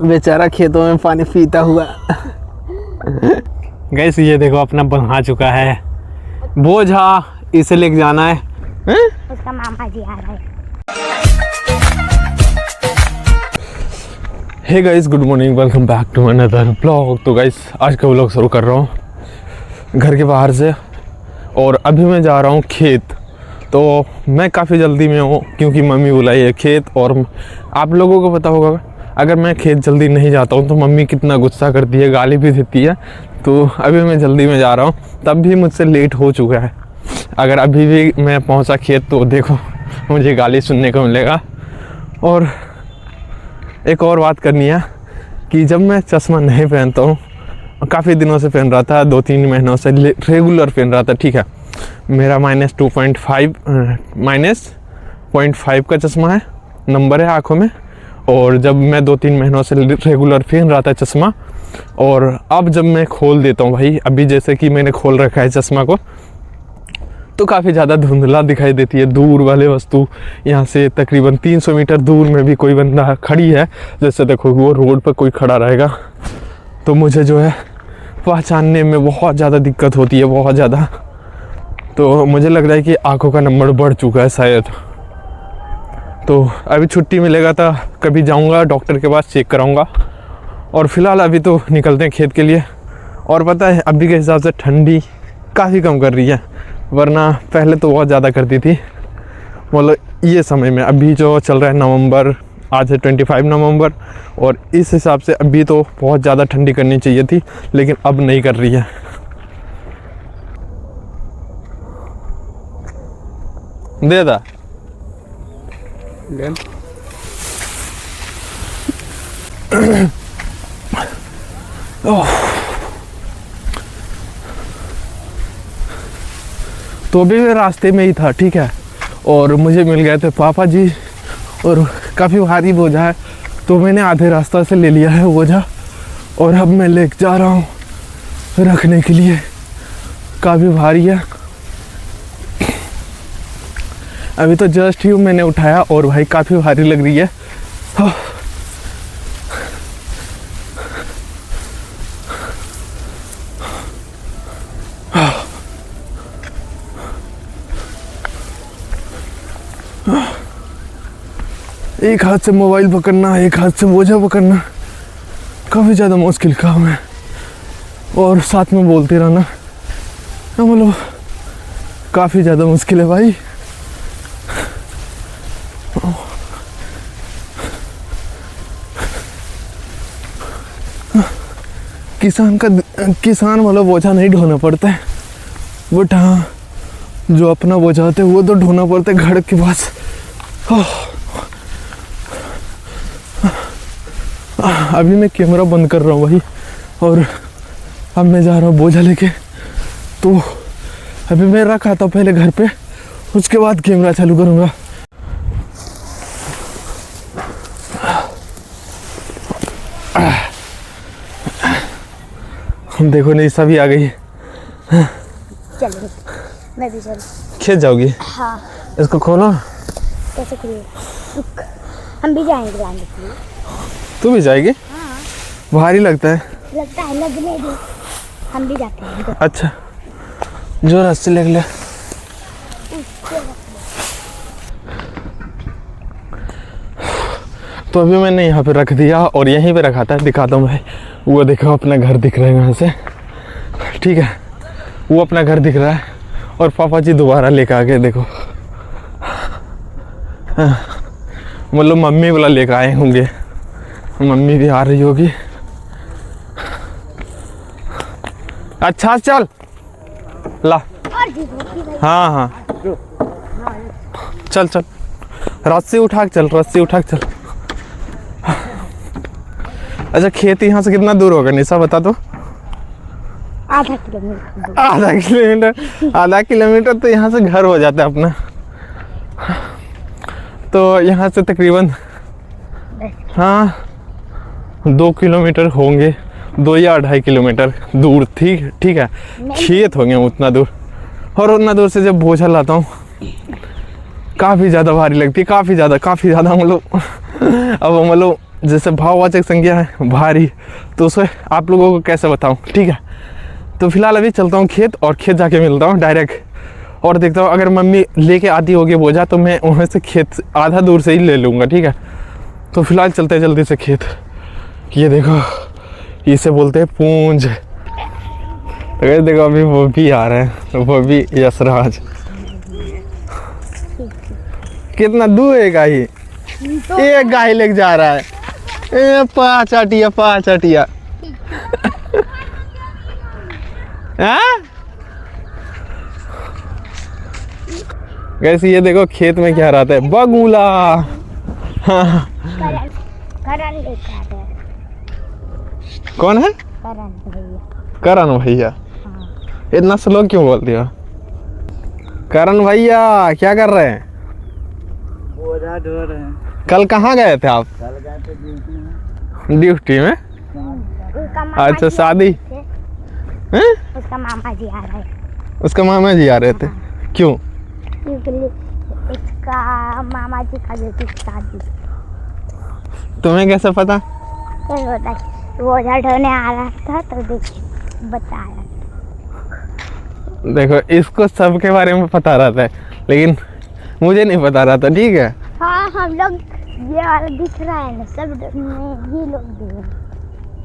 बेचारा खेतों में पानी पीता हुआ। गैस ये देखो अपना बना चुका है बोझा, इसे लेके जाना है। उसका मामा जी आ रहा है। Hey guys, good morning, welcome back to another blog. तो गाइस आज का ब्लॉग शुरू कर रहा हूँ घर के बाहर से, और अभी मैं जा रहा हूँ खेत। तो मैं काफ़ी जल्दी में हूँ क्योंकि मम्मी बुलाई है खेत। और आप लोगों को पता होगा अगर मैं खेत जल्दी नहीं जाता हूँ तो मम्मी कितना गुस्सा करती है, गाली भी देती है। तो अभी मैं जल्दी में जा रहा हूँ, तब भी मुझसे लेट हो चुका है। अगर अभी भी मैं पहुँचा खेत तो देखो मुझे गाली सुनने को मिलेगा। और एक और बात करनी है कि जब मैं चश्मा नहीं पहनता हूँ, काफ़ी दिनों से पहन रहा था, 2-3 महीनों से रेगुलर पहन रहा था, ठीक है। मेरा -0.5 का चश्मा है, नंबर है आँखों में। और जब मैं 2-3 महीनों से रेगुलर पहन रहा था चश्मा, और अब जब मैं खोल देता हूँ भाई, अभी जैसे कि मैंने खोल रखा है चश्मा को, तो काफ़ी ज़्यादा धुंधला दिखाई देती है दूर वाले वस्तु। यहाँ से तकरीबन 300 मीटर दूर में भी कोई बंदा खड़ी है, जैसे देखो वो रोड पर कोई खड़ा रहेगा तो मुझे जो है पहचानने में बहुत ज़्यादा दिक्कत होती है, बहुत ज़्यादा। तो मुझे लग रहा है कि आँखों का नंबर बढ़ चुका है शायद। तो अभी छुट्टी मिलेगा तो कभी जाऊँगा डॉक्टर के पास, चेक कराऊँगा। और फिलहाल अभी तो निकलते हैं खेत के लिए। और पता है अभी के हिसाब से ठंडी काफ़ी कम कर रही है, वरना पहले तो बहुत ज़्यादा करती थी। मतलब ये समय में अभी जो चल रहा है नवंबर, आज है 25 नवंबर, और इस हिसाब से अभी तो बहुत ज़्यादा ठंडी करनी चाहिए थी, लेकिन अब नहीं कर रही है। दे दा तो अभी मैं रास्ते में ही था, ठीक है। और मुझे मिल गए थे पापा जी, और काफ़ी भारी बोझा है तो मैंने आधे रास्ता से ले लिया है बोझा, और अब मैं लेके जा रहा हूँ रखने के लिए। काफ़ी भारी है। अभी तो जस्ट ही मैंने उठाया और भाई काफ़ी भारी लग रही है। एक हाथ से मोबाइल पकड़ना, एक हाथ से बोझा पकड़ना काफ़ी ज़्यादा मुश्किल काम है, और साथ में बोलते रहना मतलब काफ़ी ज़्यादा मुश्किल है भाई। किसान वाला बोझा नहीं ढोना पड़ता है, बट हाँ जो अपना बोझा होता है वो तो ढोना पड़ता है घर के पास। अभी मैं कैमरा बंद कर रहा हूँ भाई, और अब मैं जा रहा हूँ बोझा लेके। तो अभी मैं रखा था पहले घर पे, उसके बाद कैमरा चालू करूँगा। देखो निशा भी आ गई। चलो मैं भी चल। खेत जाओगी? हाँ। इसको खोलो। कैसे खोलिए? रुक, हम भी जाएंगे लाने के लिए। तू भी जाएगी? हाँ। भारी लगता है। लगता है, लगने दो, हम भी जाते हैं। अच्छा जो रस्सी ले ले। तो अभी मैंने यहाँ पे रख दिया, और यहीं पे रखा था, दिखाता हूँ भाई। वो देखो अपना घर दिख रहा है यहाँ से, ठीक है। वो अपना घर दिख रहा है, और पापा जी दोबारा लेकर आ गए। देखो मतलब मम्मी वाला लेकर आए होंगे, मम्मी भी आ रही होगी। अच्छा चल ला। हाँ हाँ चल चल, रस्सी उठा के चल, रस्सी उठा के चल। अच्छा खेत यहाँ से कितना दूर होगा निशा, बता दो। आधा किलोमीटर। आधा किलोमीटर तो यहाँ से घर हो जाता है अपना। तो यहाँ से तकरीबन हाँ 2 किलोमीटर होंगे, 2 या 2.5 किलोमीटर दूर, ठीक है। खेत होंगे उतना दूर, और उतना दूर से जब बोझा लाता हूँ काफ़ी ज़्यादा भारी लगती है, काफ़ी ज़्यादा मतलब अब मतलब जैसे भाववाचक संज्ञा है भारी, तो उसे आप लोगों को कैसे बताऊं, ठीक है। तो फिलहाल अभी चलता हूँ खेत, और खेत जाके मिलता हूँ डायरेक्ट, और देखता हूँ अगर मम्मी लेके आती होगी बोझा तो मैं वहाँ से खेत आधा दूर से ही ले लूँगा, ठीक है। तो फिलहाल चलते जल्दी से खेत। ये देखो, इसे बोलते हैं पूंज। तो देखो अभी वो भी आ रहे हैं, वो भी यशराज। कितना दूर है गाही, एक गाही लेके जा रहा है। पाँच आटिया कैसे, ये देखो खेत में क्या रहता है, बगुला। हाँ। करण लेकर आ रहे हैं। कौन है? करण भैया। करण भैया? हाँ। इतना स्लो क्यों बोल दिया? करण भैया क्या कर रहे हैं? बोझा ढो रहे हैं। कल कहाँ गए थे आप? कल गए थे ड्यूटी में। ड्यूटी में? उसका मामा अच्छा, जी शादी? आ रहे थे। हैं? उसका मामा जी आ रहे हैं। उसका मामा जी आ रहे थे, क्यों? क्योंकि उसका मामा जी का बेटी की शादी। तुम्हें कैसे पता? कैसे होता है, बोझा ढोने आ रहा था तो देखिए बताया। देखो इसको सबके बारे में पता रहता है, लेकिन मुझे नहीं पता रहता, ठीक है। हाँ, हम लोग ये वाला दिख रहा है ना, सब में ही लोग भी हैं।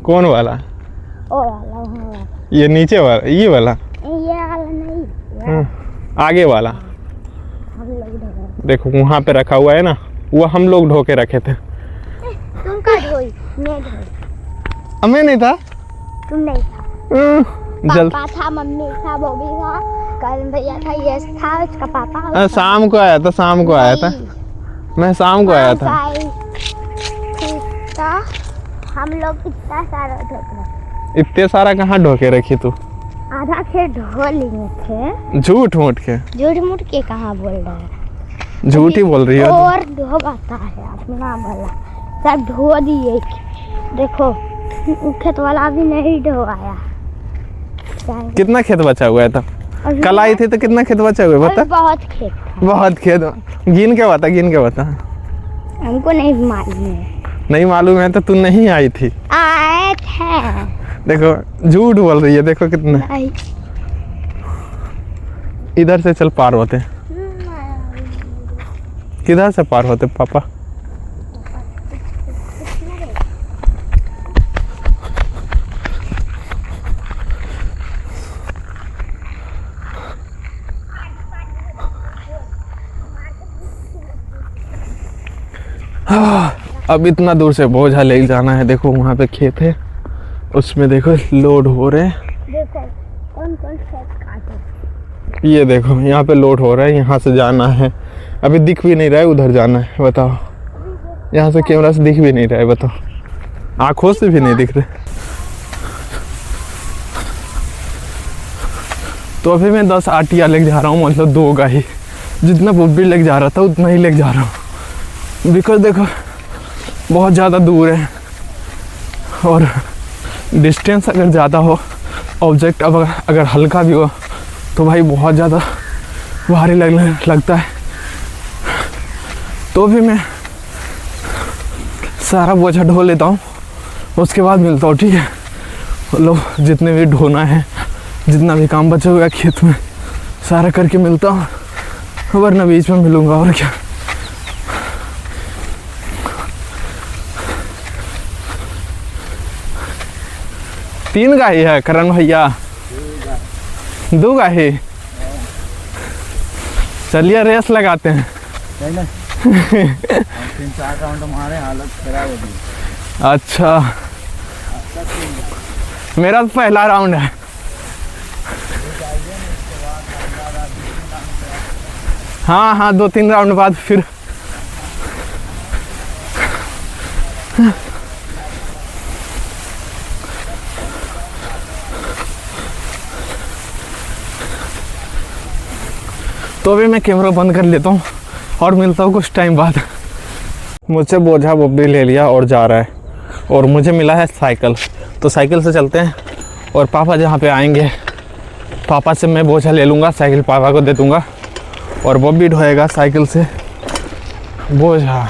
कौन वाला? ओ वाला, वो वाला। ये नीचे वाला, ये वाला? ये वाला नहीं, ये आगे वाला। हम लोग ढो रहे देखो वहाँ पे रखा हुआ है ना, वो हम लोग ढो के रखे थे। हैं। तुम का ढोई? मैं ढोई। हमें नहीं था। तुम नहीं था। जल्द पापा था, मम्मी था, बॉबी था, करण भैया था, यश था, उसका पापा। शाम को आया था, शाम को आया था, मैं शाम को आया था। ठीक था। हम लोग इतना सारा ढोक रहे। इतने सारा कहाँ ढो के रखी तू? आधा खेत ढो लिए थे। झूठ मूठ के? झूठ मूठ के कहाँ बोल रहे हैं? झूठ ही बोल रही है। और ढो आता है अपना भला, सब ढो दिए। देखो खेत वाला अभी नहीं ढोआया। कितना खेत बचा हुआ है था? कल आई थी तो कितना खेत बचा हुआ है बता? बहुत खेत था। बहुत खेत। गिन के बता, गिन के बता। हमको नहीं मालूम है। नहीं मालूम है तो तू नहीं आई थी। आए थे। देखो झूठ बोल रही है, देखो कितना। नहीं। इधर से चल, पार होते। किधर से पार होते पापा? अब इतना दूर से बोझा ले जाना है। देखो वहाँ पे खेत है, उसमें देखो लोड हो रहे हैं। देखो कौन कौन खेत काटे। ये देखो यहाँ पे लोड हो रहा है, यहाँ से जाना है। अभी दिख भी नहीं रहा है, उधर जाना है। बताओ, यहाँ से कैमरा से दिख भी नहीं रहा है, बताओ, आंखों से भी नहीं दिख रहे। तो अभी मैं 10 आटिया लेके जा रहा हूँ, मतलब 2 गाही। जितना बुब्बी लेके जा रहा था उतना ही लेके जा रहा हूँ, बिकॉज देखो बहुत ज़्यादा दूर है, और डिस्टेंस अगर ज़्यादा हो, ऑब्जेक्ट अगर हल्का भी हो तो भाई बहुत ज़्यादा भारी लगता है। तो भी मैं सारा बोझा ढो लेता हूँ, उसके बाद मिलता हूँ, ठीक है। मतलब जितने भी ढोना है, जितना भी काम बचा हुआ है खेत में, सारा करके मिलता हूँ, वरना बीच में मिलूँगा। और क्या, तीन गाही है करण भैया? 2 गाही? चलिए रेस लगाते हैं। नहीं 3-4 राउंड मारे, हालत खराब हो गई। अच्छा, मेरा तो पहला राउंड है। हाँ 2-3 राउंड बाद फिर। तो अभी मैं कैमरा बंद कर लेता हूँ और मिलता हूँ कुछ टाइम बाद। मुझसे बोझा बब्बी ले लिया और जा रहा है, और मुझे मिला है साइकिल, तो साइकिल से चलते हैं। और पापा जहाँ पे आएंगे, पापा से मैं बोझा ले लूँगा, साइकिल पापा को दे दूँगा, और बब्बी ढोएगा साइकिल से। बोझा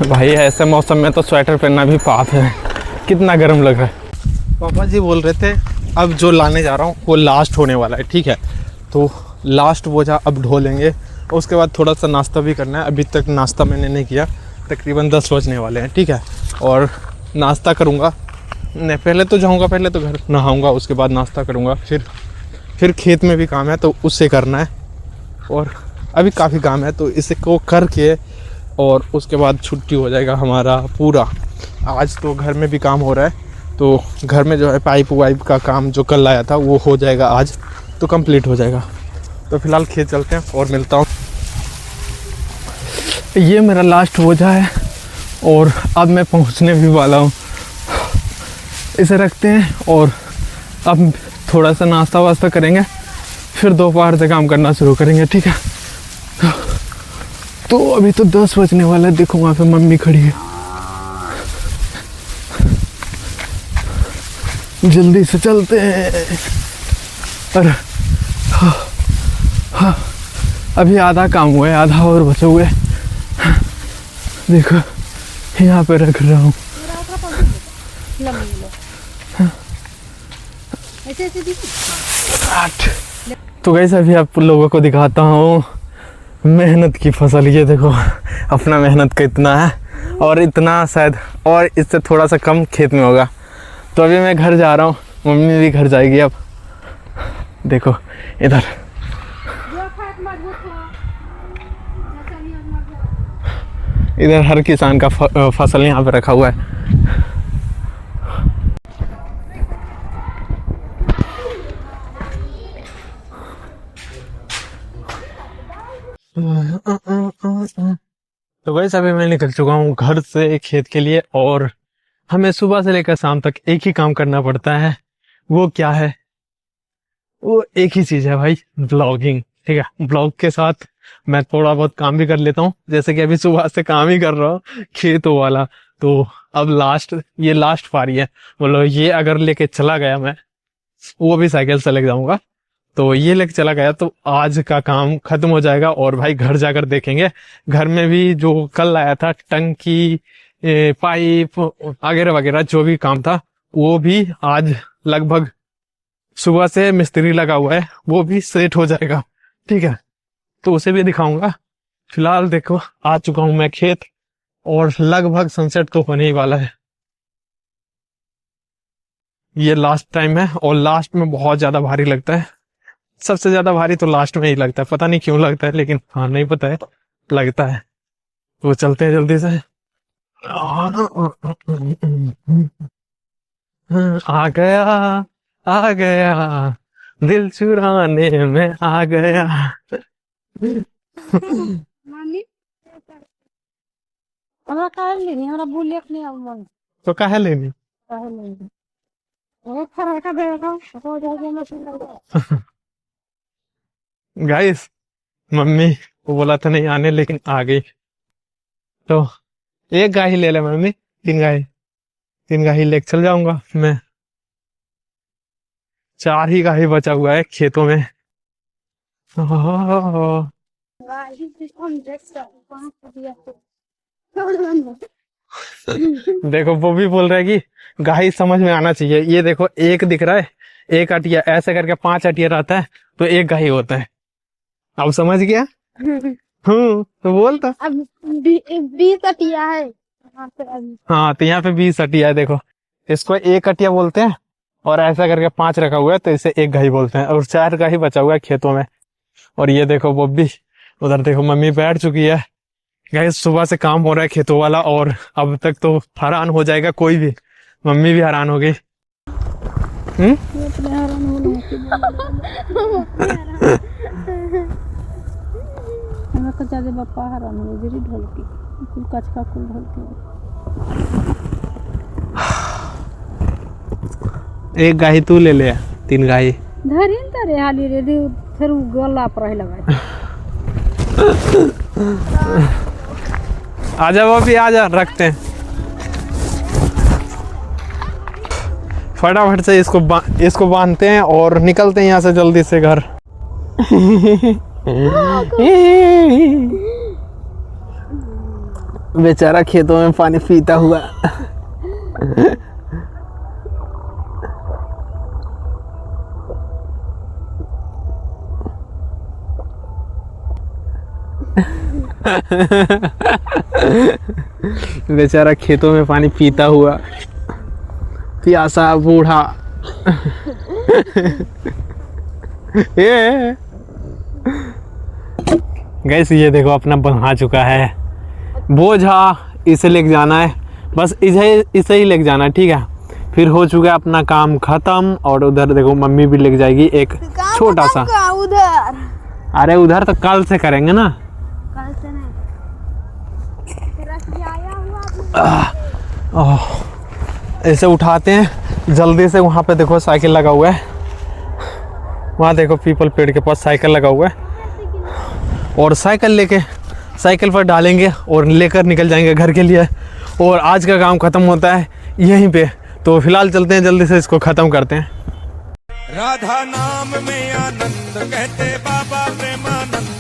भाई, ऐसे मौसम में तो स्वेटर पहनना भी पाप है, कितना गर्म लग रहा है। पापा जी बोल रहे थे अब जो लाने जा रहा हूँ वो लास्ट होने वाला है, ठीक है, तो लास्ट बोझा अब ढो लेंगे। उसके बाद थोड़ा सा नाश्ता भी करना है, अभी तक नाश्ता मैंने नहीं किया, तकरीबन 10 बजने वाले हैं, ठीक है। और नाश्ता करूँगा, नहीं पहले तो जाऊँगा, पहले तो घर नहाऊँगा, उसके बाद नाश्ता करूँगा, फिर खेत में भी काम है तो उससे करना है, और अभी काफ़ी काम है तो इसे को करके और उसके बाद छुट्टी हो जाएगा हमारा पूरा। आज तो घर में भी काम हो रहा है, तो घर में जो है पाइप वाइप का काम जो कल आया था वो हो जाएगा आज, तो कंप्लीट हो जाएगा। तो फिलहाल खेत चलते हैं और मिलता हूँ। ये मेरा लास्ट बोझा है और अब मैं पहुँचने भी वाला हूँ। इसे रखते हैं और अब थोड़ा सा नाश्ता वास्ता करेंगे, फिर दोपहर से काम करना शुरू करेंगे, ठीक है। तो अभी तो 10 बजने वाला है, देखो वहाँ पे मम्मी खड़ी है, जल्दी से चलते हैं। और अभी आधा काम हुआ है, आधा और बचा हुआ है, देखो यहाँ पे रख रहा हूँ। तो गाइस अभी आप लोगों को दिखाता हूँ मेहनत की फसल। ये देखो अपना मेहनत का इतना है और इतना शायद और इससे थोड़ा सा कम खेत में होगा। तो अभी मैं घर जा रहा हूँ, मम्मी भी घर जाएगी। अब देखो इधर हर किसान का फसल यहाँ पे रखा हुआ है। तो वैसे अभी मैं निकल चुका हूँ घर से खेत के लिए, और हमें सुबह से लेकर शाम तक एक ही काम करना पड़ता है। वो क्या है? वो एक ही चीज है भाई, ब्लॉगिंग, ठीक है। ब्लॉग के साथ मैं थोड़ा बहुत काम भी कर लेता हूँ, जैसे कि अभी सुबह से काम ही कर रहा हूँ खेतों वाला। तो अब ये लास्ट पारी है, मतलब ये अगर लेके चला गया मैं, वो भी साइकिल से लेके जाऊंगा, तो ये लेके चला गया तो आज का काम खत्म हो जाएगा। और भाई घर जाकर देखेंगे, घर में भी जो कल आया था टंकी, पाइप वगैरह वगैरह जो भी काम था वो भी आज लगभग सुबह से मिस्त्री लगा हुआ है, वो भी सेट हो जाएगा, ठीक है। तो उसे भी दिखाऊंगा। फिलहाल देखो आ चुका हूं मैं खेत, और लगभग सनसेट तो होने ही वाला है। ये लास्ट टाइम है और लास्ट में बहुत ज्यादा भारी लगता है, सबसे ज्यादा भारी तो लास्ट में ही लगता है, पता नहीं क्यों लगता है, लेकिन हाँ नहीं पता है, लगता है। तो चलते हैं जल्दी से। आ गया दिल चुराने में आ गया। हमरा काहे लेनी, हमरा बुलेट नहीं आउ मन तो काहे लेनी? काहे लेनी वो खरा का बेटा हो जाएगा ना सुन। गाइस मम्मी को बोला था नहीं आने, लेकिन आ गई। तो एक गाय ही ले ले मम्मी, 3 गाय ही लेके चल जाऊंगा मैं। 4 ही गाय बचा हुआ है खेतों में। देखो वो भी बोल रहा है कि गाय समझ में आना चाहिए। ये देखो एक दिख रहा है, एक अटिया, ऐसे करके 5 अटिया रहता है तो एक गाय होता है। अब समझ गया? तो बोलता अब 20 अटिया है। हाँ तो यहाँ पे 20 अटिया है। देखो इसको एक अटिया बोलते हैं, और ऐसा करके 5 रखा हुआ है तो इसे एक गाय बोलते हैं, और 4 गाय बचा हुआ है खेतों में। और ये देखो वो भी उधर देखो मम्मी बैठ चुकी है। गाइस सुबह से काम हो रहा है खेतों वाला, और अब तक तो हैरान हो जाएगा कोई भी, मम्मी भी हैरान हो गई। तो ज्यादा बापा हैरान हो गई, ढोलकी कुल कच का कुल ढोलकी। एक गाय तू ले ले, 3 गाय धरी न तरे हाली रे दे, फिर गला पर लगा। आजा वो भी आजा, रखते हैं फटाफट से। इसको बांधते हैं और निकलते हैं यहाँ से जल्दी से घर। बेचारा खेतों में पानी पीता हुआ। बेचारा खेतों में पानी पीता हुआ प्यासा बूढ़ा। ये गैस ये देखो अपना बना चुका है बोझा, इसे लेके जाना है, बस इसे ही लेके जाना है, ठीक है। फिर हो चुका है अपना काम खत्म। और उधर देखो मम्मी भी लेके जाएगी एक छोटा सा उधर। अरे उधर तो कल से करेंगे ना। कल से नहीं, आया हुआ ऐसे उठाते हैं जल्दी से। वहाँ पे देखो साइकिल लगा हुआ है, वहाँ देखो पीपल पेड़ के पास साइकिल लगा हुआ है। और साइकिल पर डालेंगे और लेकर निकल जाएंगे घर के लिए। और आज का काम ख़त्म होता है यहीं पे। तो फिलहाल चलते हैं, जल्दी से इसको ख़त्म करते हैं। राधा नाम में आनंद कहते बाबा प्रेमानंद।